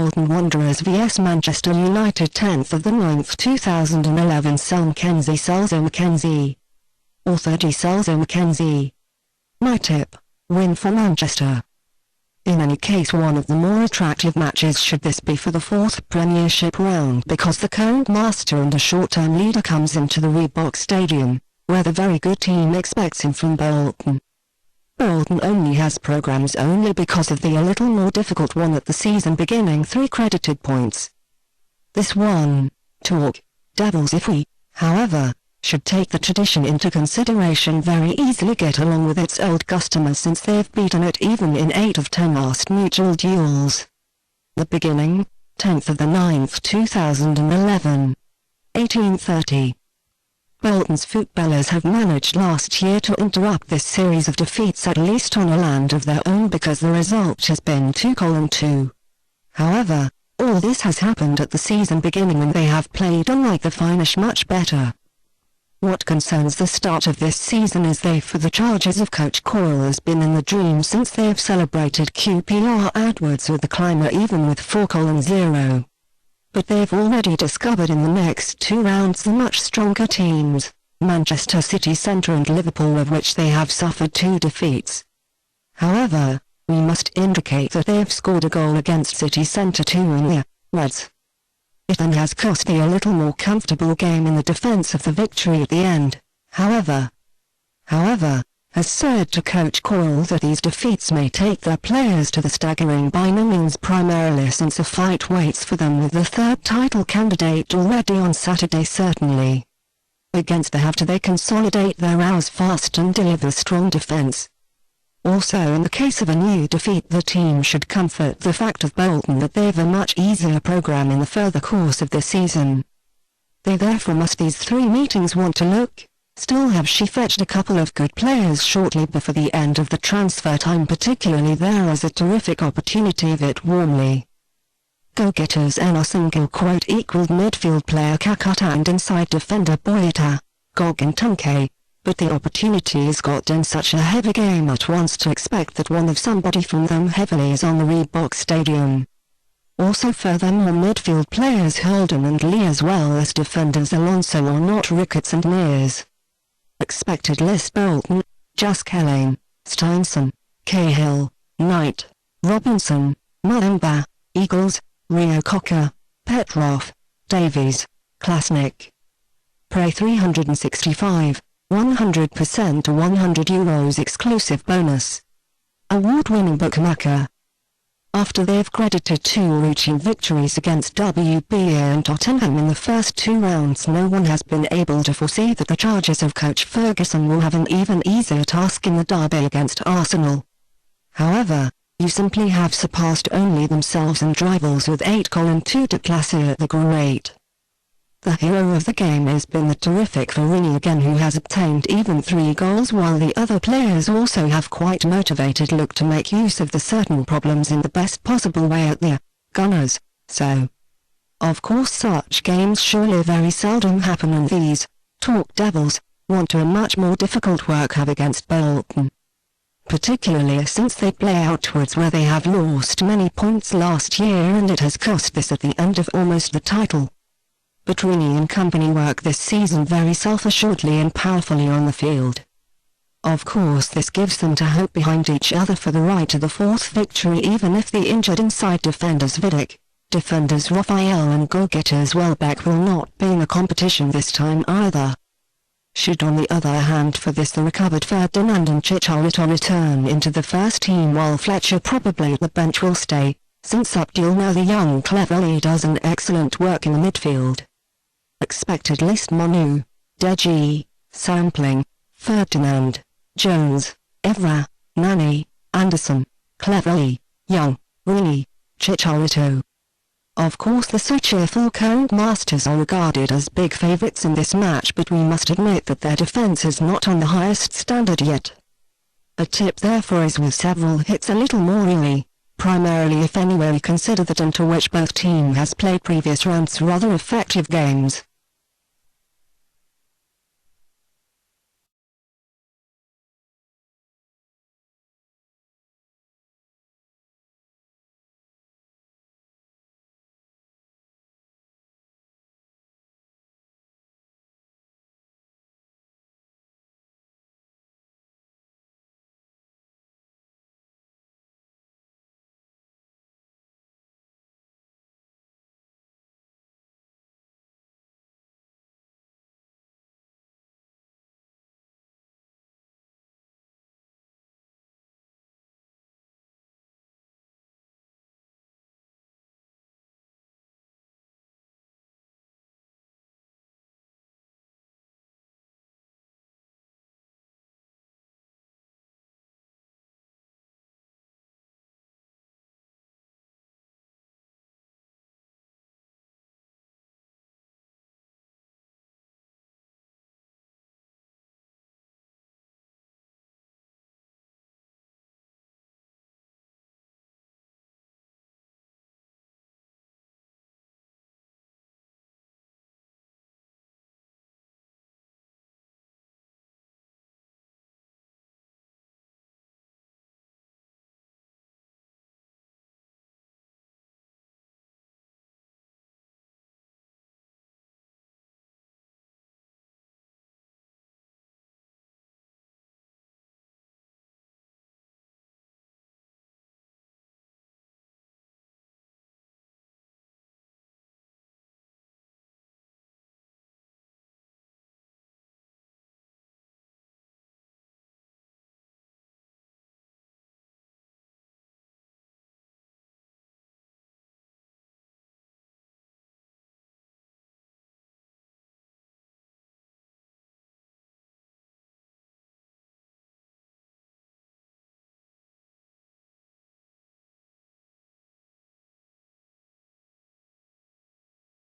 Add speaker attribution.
Speaker 1: Bolton Wanderers vs Manchester United 10th of the 9th 2011 SelMcKenzie Selzer-McKenzie. Author D.Selzer-McKenzie. My tip: win for Manchester. In any case, one of the more attractive matches should this be for the fourth Premiership round, because the current master and a short-term leader comes into the Reebok Stadium, where the very good team expects him from Bolton. Bolton only has programmes only because of the a little more difficult one at the season beginning 3 credited points. This one, talk, Devils if we, however, should take the tradition into consideration, very easily get along with its old customers since they've beaten it even in 8 of 10 last mutual duels. The beginning, 10th of the 9th 2011. 18:30. Bolton's footballers have managed last year to interrupt this series of defeats at least on a land of their own, because the result has been 2-2. However, all this has happened at the season beginning and they have played unlike the finish much better. What concerns the start of this season is they for the charges of coach Coyle has been in the dream since they have celebrated QPR outwards with the climber even with 4-0. But they've already discovered in the next 2 rounds the much stronger teams, Manchester City Centre and Liverpool, of which they have suffered 2 defeats. However, we must indicate that they have scored a goal against City Centre 2 in the Reds. It then has cost the a little more comfortable game in the defence of the victory at the end. However, has said to coach Coyle that these defeats may take their players to the staggering by no means, primarily since a fight waits for them with the third title candidate already on Saturday. Certainly against the have to they consolidate their rows fast and deliver strong defence. Also, in the case of a new defeat, the team should comfort the fact of Bolton that they've a much easier programme in the further course of the season. They therefore must these 3 meetings want to look. Still have she fetched a couple of good players shortly before the end of the transfer time, particularly there is a terrific opportunity of it warmly. Go-getters and a single quote equaled midfield player Kakuta and inside defender Boyata, Gog and Tuncay, but the opportunity is got in such a heavy game at once to expect that one of somebody from them heavily is on the Reebok Stadium. Also furthermore, midfield players Holden and Lee as well as defenders Alonso or not Rickets and Mears. Expected list: Bolton, Kelly, Steinson, Cahill, Knight, Robinson, Mulemba, Eagles, Rio Cocker, Petrov, Davies, Klasnick. Prey 365, 100% to €100 exclusive bonus. Award-winning bookmaker. After they've credited 2 reaching victories against WBA and Tottenham in the first 2 rounds, no one has been able to foresee that the charges of coach Ferguson will have an even easier task in the derby against Arsenal. However, you simply have surpassed only themselves and rivals with 8-2 to Classier the Great. The hero of the game has been the terrific Farini again, who has obtained even 3 goals, while the other players also have quite motivated look to make use of the certain problems in the best possible way at the Gunners. So, of course, such games surely very seldom happen, and these talk Devils want to a much more difficult work have against Bolton, particularly since they play outwards where they have lost many points last year and it has cost this at the end of almost the title. But Rini and company work this season very self-assuredly and powerfully on the field. Of course, this gives them to hope behind each other for the right to the 4th victory, even if the injured inside defenders Vidic, defenders Raphael and go-getters Welbeck will not be in the competition this time either. Should on the other hand for this the recovered Ferdinand and Chicharito return into the first team, while Fletcher probably at the bench will stay, since Abdul now the young Cleverley does an excellent work in the midfield. Expected list: Manu, Deji, Sampling, Ferdinand, Jones, Evra, Nani, Anderson, Cleverley, Young, Rooney, Chicharito. Of course, the so cheerful current masters are regarded as big favourites in this match, but we must admit that their defence is not on the highest standard yet. A tip therefore is with several hits a little more eerie, primarily if anywhere we consider that into which both team has played previous rounds rather effective games.